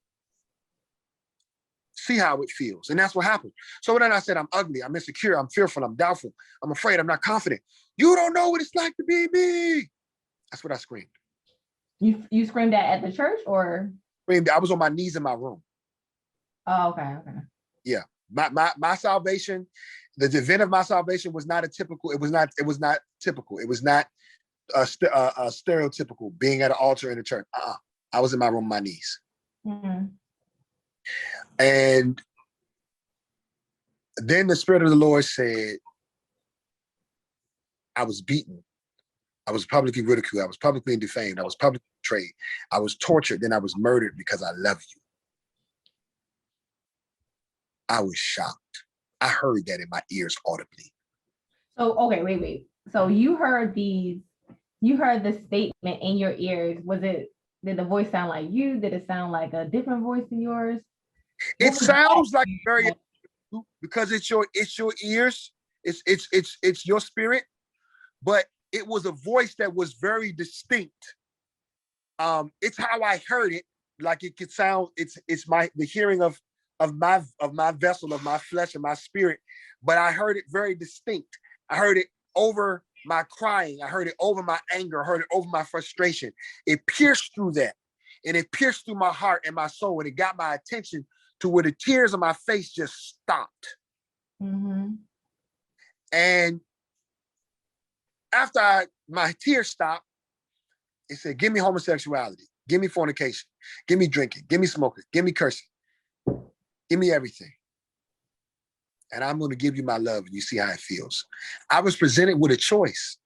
see how it feels? And that's what happened. So then I said, I'm ugly, I'm insecure, I'm fearful, I'm doubtful, I'm afraid, I'm not confident. You don't know what it's like to be me. That's what I screamed. You screamed that at the church or? I was on my knees in my room. Oh, okay. Yeah. My salvation, the event of my salvation was not typical. It was not typical. It was not stereotypical being at an altar in a church. I was in my room on my knees. And then the Spirit of the Lord said, I was beaten. I was publicly ridiculed. I was publicly defamed. I was publicly betrayed. I was tortured. Then I was murdered because I love you. I was shocked. I heard that in my ears audibly. So, okay, wait. So you heard the statement in your ears. Did the voice sound like you? Did it sound like a different voice than yours? It sounds like very, because it's your ears. It's your spirit, but it was a voice that was very distinct. It's how I heard it. Like it could sound. It's the hearing of my vessel, of my flesh and my spirit, but I heard it very distinct. I heard it over my crying. I heard it over my anger. I heard it over my frustration. It pierced through that, and it pierced through my heart and my soul, and it got my attention to where the tears on my face just stopped. And after my tears stopped, it said, give me homosexuality, give me fornication, give me drinking, give me smoking, give me cursing. Give me everything. And I'm going to give you my love and you see how it feels. I was presented with a choice.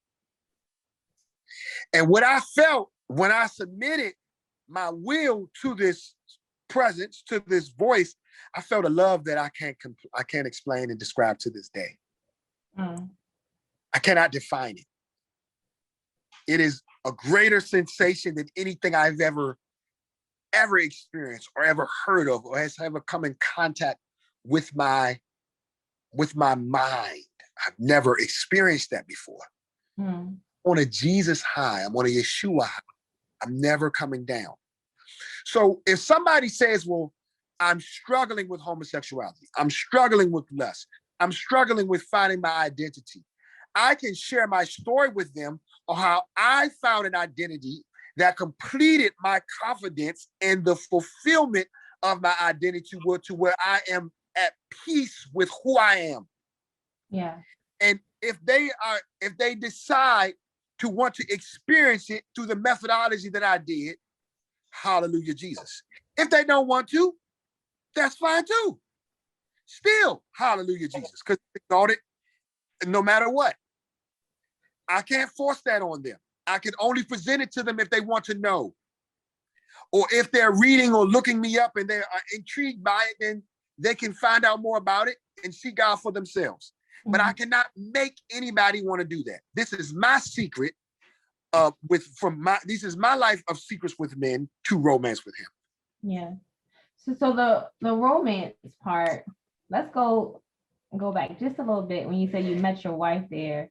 And what I felt when I submitted my will to this presence, to this voice, I felt a love that I can't explain and describe to this day. I cannot define it. It is a greater sensation than anything I've ever experienced or ever heard of or has ever come in contact with my mind. I've never experienced that before. On a Jesus high, I'm on a Yeshua high. I'm never coming down. So if somebody says, well, I'm struggling with homosexuality, I'm struggling with lust, I'm struggling with finding my identity, I can share my story with them on how I found an identity that completed my confidence and the fulfillment of my identity to where I am at peace with who I am. Yeah. And if they decide to want to experience it through the methodology that I did, hallelujah, Jesus. If they don't want to, that's fine too. Still, hallelujah, Jesus, because they got it no matter what. I can't force that on them. I can only present it to them if they want to know. Or if they're reading or looking me up and they are intrigued by it, then they can find out more about it and seek out for themselves. But I cannot make anybody want to do that. This is my secret this is my life of secrets with men to romance with him. Yeah. So the romance part, let's go back just a little bit when you say you met your wife there.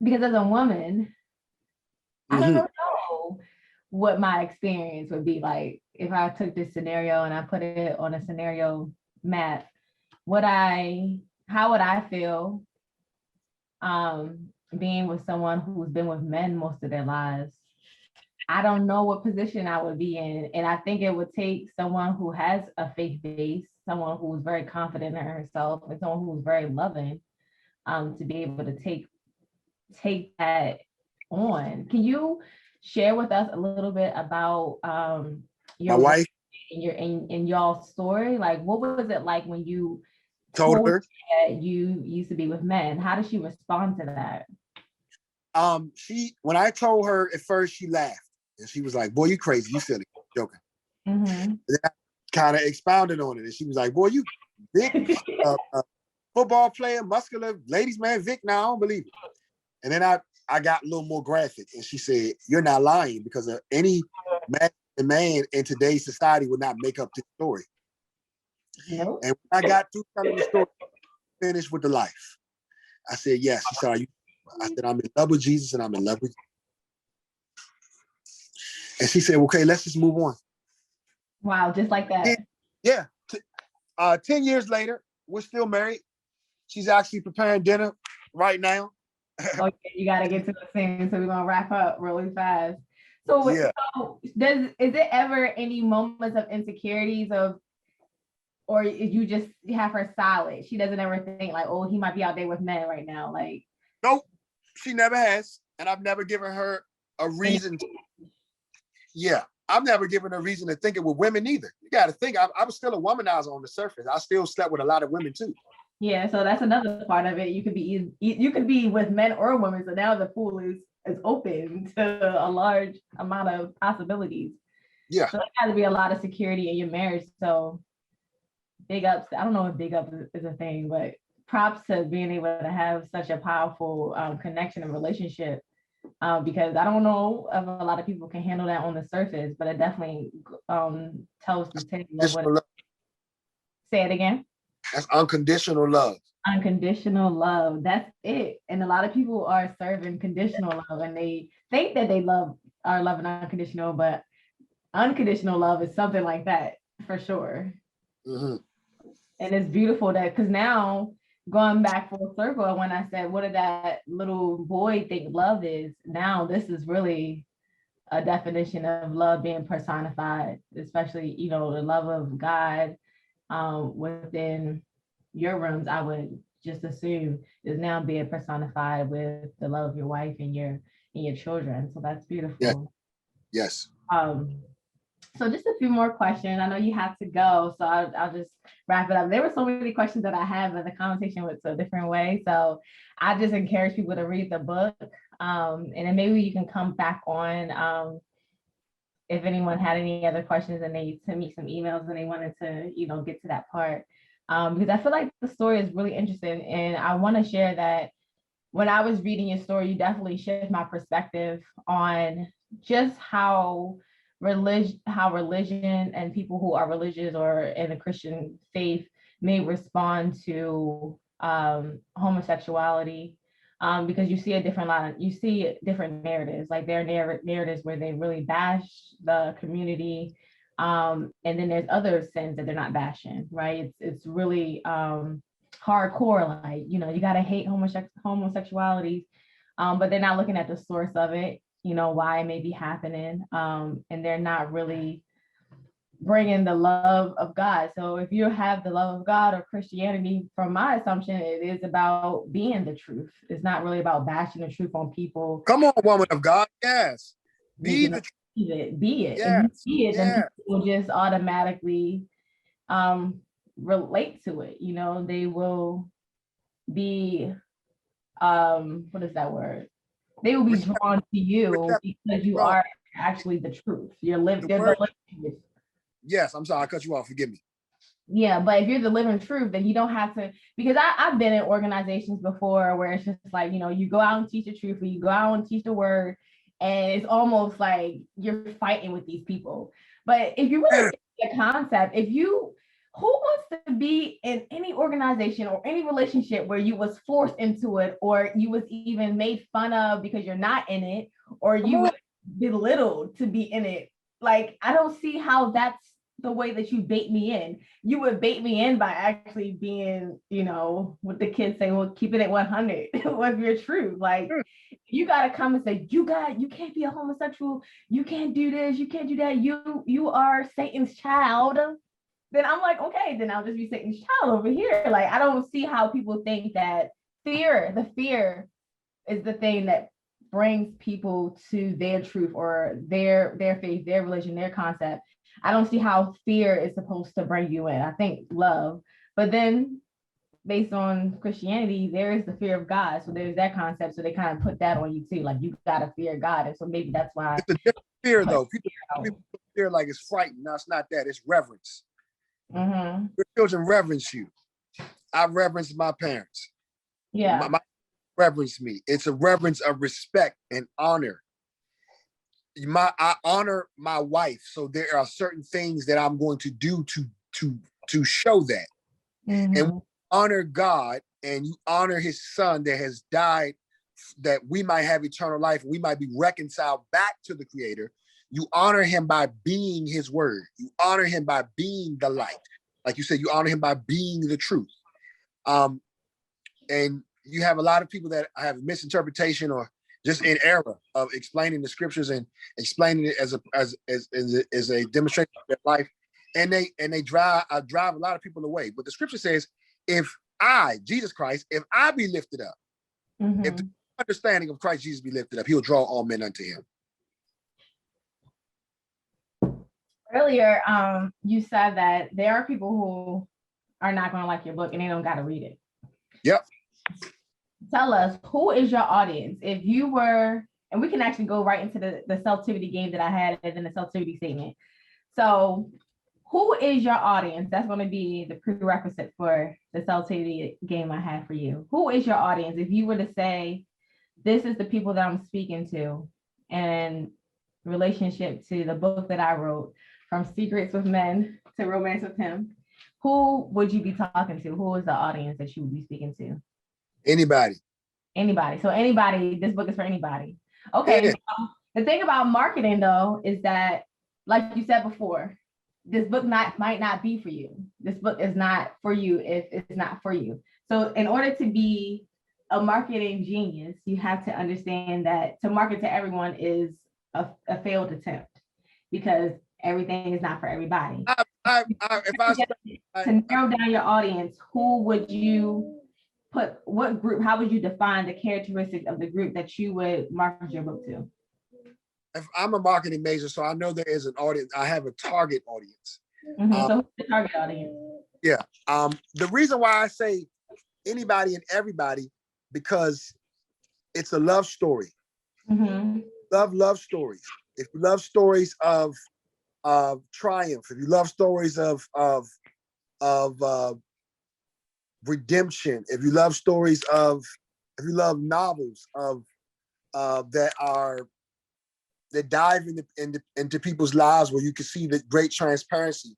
Because as a woman, I don't know what my experience would be like if I took this scenario and I put it on a scenario map. How would I feel being with someone who's been with men most of their lives? I don't know what position I would be in. And I think it would take someone who has a faith base, someone who's very confident in herself, and someone who's very loving to be able to take that on. Can you share with us a little bit about your my wife in y'all's story? Like, what was it like when you told her that you used to be with men? How did she respond to that? When I told her at first, she laughed and she was like, boy, you crazy, you silly, joking. And then I kind of expounded on it and she was like, boy, you big football player, muscular, ladies man, Vic, now I don't believe it. And then I got a little more graphic and she said, you're not lying, because any man in today's society would not make up this story. Nope. And when I got through telling the story, finished with the life, I said, yes. She said, are you? I said, I'm in love with Jesus and I'm in love with you. And she said, okay, let's just move on. Wow, just like that. Yeah. 10 years later, we're still married. She's actually preparing dinner right now. Okay, you got to get to the scene, so we're going to wrap up really fast. So, yeah. Is it ever any moments of insecurities or you just have her solid? She doesn't ever think like, oh, he might be out there with men right now. Like, nope, she never has. And I've never given her a reason. Yeah, I've never given her a reason to think it with women either. You got to think, I was still a womanizer on the surface. I still slept with a lot of women too. Yeah, so that's another part of it. You could be with men or women. So now the pool is open to a large amount of possibilities. Yeah. So there has to be a lot of security in your marriage. So big ups. I don't know if big ups is a thing, but props to being able to have such a powerful connection and relationship. Because I don't know if a lot of people can handle that on the surface, but it definitely tells the tale of what. Say it again. That's unconditional love. Unconditional love. That's it. And a lot of people are serving conditional love and they think that they are loving unconditional, but unconditional love is something like that for sure. And it's beautiful that, because now going back full circle, when I said, what did that little boy think love is? Now this is really a definition of love being personified, especially, the love of God within your rooms, I would just assume is now being personified with the love of your wife and your children. So that's beautiful. Yeah. Yes. So just a few more questions. I know you have to go, so I'll just wrap it up. There were so many questions that I have, but the conversation went so different way. So I just encourage people to read the book, and then maybe you can come back on if anyone had any other questions and they sent me some emails and they wanted to, get to that part. Because I feel like the story is really interesting and I want to share that when I was reading your story, you definitely shift my perspective on just how religion and people who are religious or in a Christian faith may respond to homosexuality. Because you see a different line, you see different narratives, like there are narratives where they really bash the community. And then there's other sins that they're not bashing, right? It's really hardcore, like, you know, you got to hate homosexuality, but they're not looking at the source of it, you know, why it may be happening, and they're not really bringing the love of God. So if you have the love of God or Christianity, from my assumption, it is about being the truth. It's not really about bashing the truth on people. Come on, woman of God. Yes. Be You the know, truth. be it. If you Yes. see it, then Yes. people will just automatically relate to it. You know, they will be what is that word? They will be drawn to you because you are actually the truth. You're living the truth. Yes, I'm sorry, I cut you off. Forgive me. Yeah, but if you're the living truth, then you don't have to, because I've been in organizations before where it's just like, you know, you go out and teach the truth, or you go out and teach the word, and it's almost like you're fighting with these people. But if you really see the concept, who wants to be in any organization or any relationship where you was forced into it, or you was even made fun of because you're not in it, or you were belittled to be in it? Like, I don't see how that's the way that you bait me in. You would bait me in by actually being, you know, what the kids say, well, keep it at 100 with your truth. Like, you got to come and say, you can't be a homosexual. You can't do this. You can't do that. You are Satan's child. Then I'm like, okay, then I'll just be Satan's child over here. Like, I don't see how people think that the fear is the thing that brings people to their truth or their faith, their religion, their concept. I don't see how fear is supposed to bring you in. I think love, but then based on Christianity, there is the fear of God. So there's that concept. So they kind of put that on you too. Like, you gotta fear God. And so maybe that's why it's a different fear, though. People fear like it's frightening. No, it's not that. It's reverence. Mm-hmm. Your children reverence you. I reverence my parents. Yeah. My reverence me. It's a reverence of respect and honor. I honor my wife, so there are certain things that I'm going to do to show that. Mm-hmm. And honor God, and you honor his son that has died that we might have eternal life, we might be reconciled back to the creator. You honor him by being his word. You honor him by being the light. Like you said, you honor him by being the truth. And you have a lot of people that have misinterpretation or just in error of explaining the scriptures and explaining it as a demonstration of their life. And they drive a lot of people away. But the scripture says, if I, Jesus Christ, if I be lifted up, if the understanding of Christ Jesus be lifted up, he'll draw all men unto him. Earlier, you said that there are people who are not going to like your book and they don't got to read it. Yep. Tell us, who is your audience? If you were, and we can actually go right into the selectivity game that I had and then the selectivity statement. So who is your audience? That's going to be the prerequisite for the selectivity game I have for you. Who is your audience? If you were to say, this is the people that I'm speaking to, and relationship to the book that I wrote, From Secrets with Men to Romance with Him, who would you be talking to? Who is the audience that you would be speaking to? Anybody. So anybody, this book is for anybody. Okay. Yeah. The thing about marketing, though, is that, like you said before, this book might not be for you. This book is not for you if it's not for you. So in order to be a marketing genius, you have to understand that to market to everyone is a failed attempt, because everything is not for everybody. To narrow down your audience, who would you put, what group, how would you define the characteristics of the group that you would market your book to? If I'm a marketing major, so I know there is an audience. I have a target audience. So who's the target audience? Yeah. The reason why I say anybody and everybody, because it's a love story. Love stories. If you love stories of triumph, if you love stories of redemption, if you love stories of if you love novels that dive into people's lives where you can see the great transparency,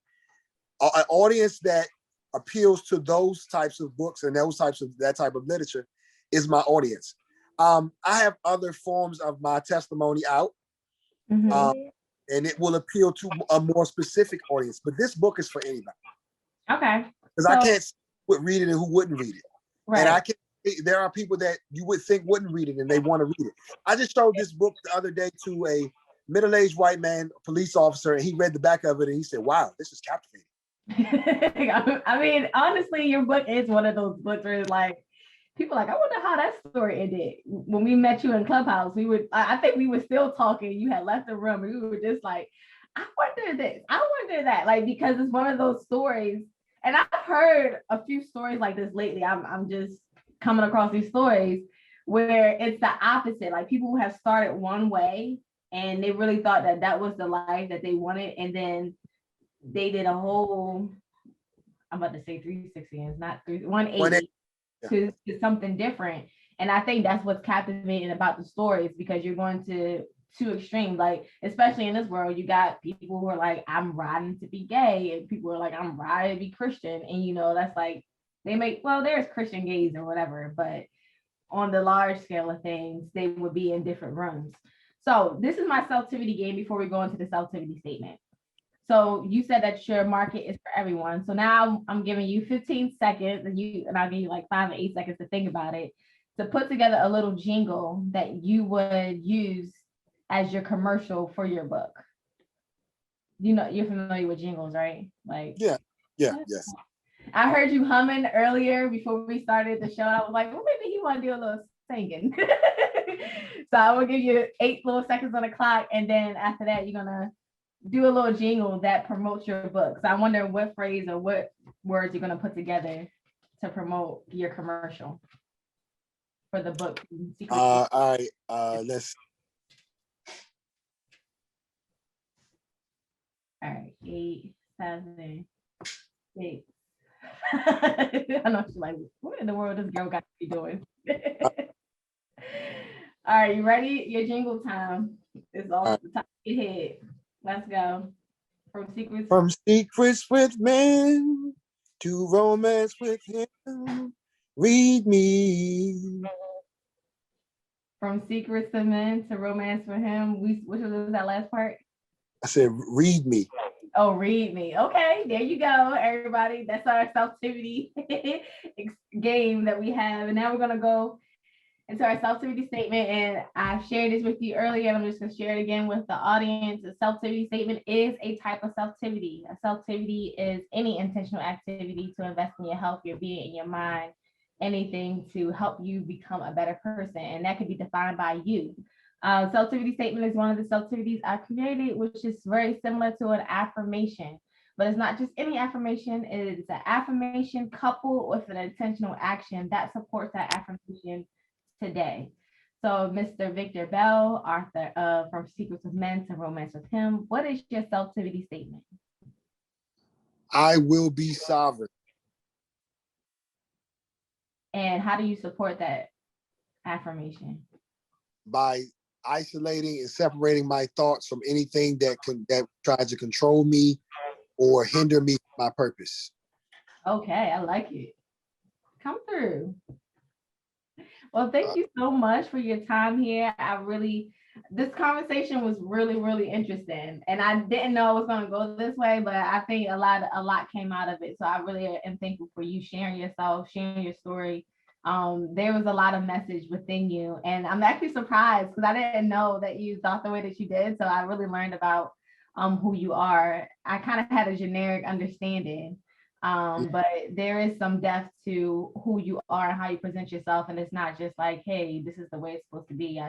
an audience that appeals to those types of books and that type of literature is my audience. I have other forms of my testimony out, and it will appeal to a more specific audience. But this book is for anybody. Okay. Because I can't see who would read it and who wouldn't read it. Right. And there are people that you would think wouldn't read it and they want to read it. I just showed this book the other day to a middle-aged white man, a police officer, and he read the back of it and he said, wow, this is captivating. I mean, honestly, your book is one of those books where it's like, people are like, I wonder how that story ended. When we met you in Clubhouse, I think we were still talking. You had left the room and we were just like, I wonder this, I wonder that. Like, because it's one of those stories. And I've heard a few stories like this lately. I'm just coming across these stories where it's the opposite. Like people who have started one way and they really thought that that was the life that they wanted. And then they did a whole, I'm about to say 360, and it's not 180 to something different. And I think that's what's captivating about the stories, because you're going to two extremes. Like, especially in this world, you got people who are like, I'm riding to be gay, and people are like, I'm riding to be Christian. And you know, that's like, there's Christian gays or whatever, but on the large scale of things, they would be in different rooms. So this is my selectivity game before we go into the selectivity statement. So you said that your market is for everyone. So now I'm giving you 15 seconds and I'll give you like 5 or 8 seconds to think about it, to put together a little jingle that you would use as your commercial for your book. You know, you're familiar with jingles, right? Like, yes. I heard you humming earlier before we started the show. I was like, well, maybe you want to do a little singing. So I will give you 8 little seconds on the clock. And then after that, you're going to do a little jingle that promotes your book. So I wonder what phrase or what words you're going to put together to promote your commercial for the book. All right, let's. All right, 8, 7, 6. I know she's like, what in the world this girl got to be doing? All right, you ready? Your jingle time is off the top of your head. Let's go. From secrets with men to romance with him. Read me. From secrets to men to romance with him. Which was that last part? I said, read me. Oh, read me. Okay, there you go, everybody. That's our selectivity game that we have. And now we're gonna go into our selectivity statement. And I've shared this with you earlier, and I'm just gonna share it again with the audience. A selectivity statement is a type of selectivity. A selectivity is any intentional activity to invest in your health, your being, and your mind, anything to help you become a better person. And that could be defined by you. Selectivity statement is one of the selectivities I created, which is very similar to an affirmation, but it's not just any affirmation. It's an affirmation coupled with an intentional action that supports that affirmation today. So Mr. Victor Bell, author of From Secrets of Men to Romance with Him, what is your selectivity statement? I will be sovereign. And how do you support that affirmation? By isolating and separating my thoughts from anything that tries to control me or hinder me from my purpose. Okay, I like it. Come through. Well, thank you so much for your time here. This conversation was really, really interesting. And I didn't know it was going to go this way, but I think a lot came out of it. So I really am thankful for you sharing yourself, sharing your story. There was a lot of message within you. And I'm actually surprised because I didn't know that you thought the way that you did. So I really learned about who you are. I kind of had a generic understanding. But there is some depth to who you are and how you present yourself. And it's not just like, hey, this is the way it's supposed to be.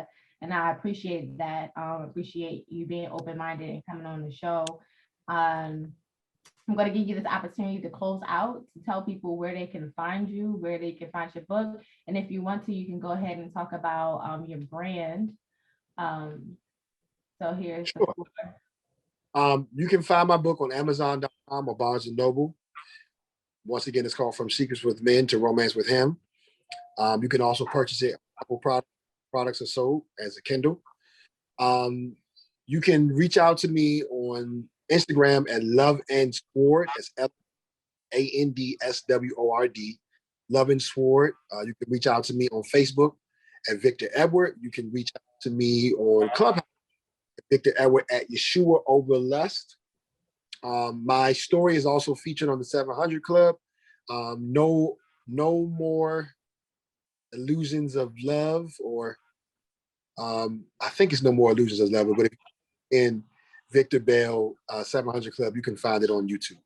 And I appreciate that. Appreciate you being open-minded and coming on the show. I'm going to give you this opportunity to close out, to tell people where they can find you, where they can find your book. And if you want to, you can go ahead and talk about your brand. So here's the floor. You can find my book on Amazon.com or Barnes & Noble. Once again, it's called From Secrets with Men to Romance with Him. You can also purchase it Apple products are sold as a Kindle. You can reach out to me on Instagram at Love and Sword. It's LANDSWORD. Love and Sword. You can reach out to me on Facebook at Victor Edward. You can reach out to me on Clubhouse at Victor Edward at Yeshua Over Lust. My story is also featured on the 700 Club. No more illusions of love, or I think it's no more illusions of love. But if in Victor Bell 700 Club, you can find it on YouTube.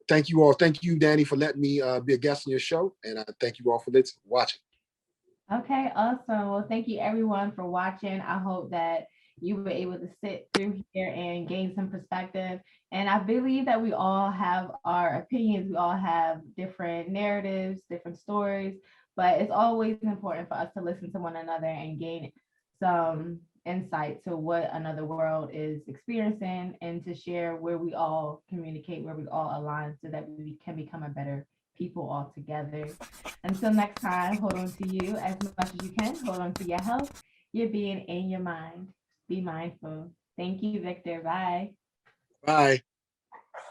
Thank you all. Thank you, Danny, for letting me be a guest on your show, and I thank you all for watching. Okay, awesome. Well, thank you everyone for watching. I hope that you were able to sit through here and gain some perspective. And I believe that we all have our opinions. We all have different narratives, different stories, but it's always important for us to listen to one another and gain some insight to what another world is experiencing, and to share where we all communicate, where we all align, so that we can become a better people all together. Until next time, hold on to you as much as you can. Hold on to your health, your being, and your mind. Be mindful. Thank you, Victor. Bye. Bye.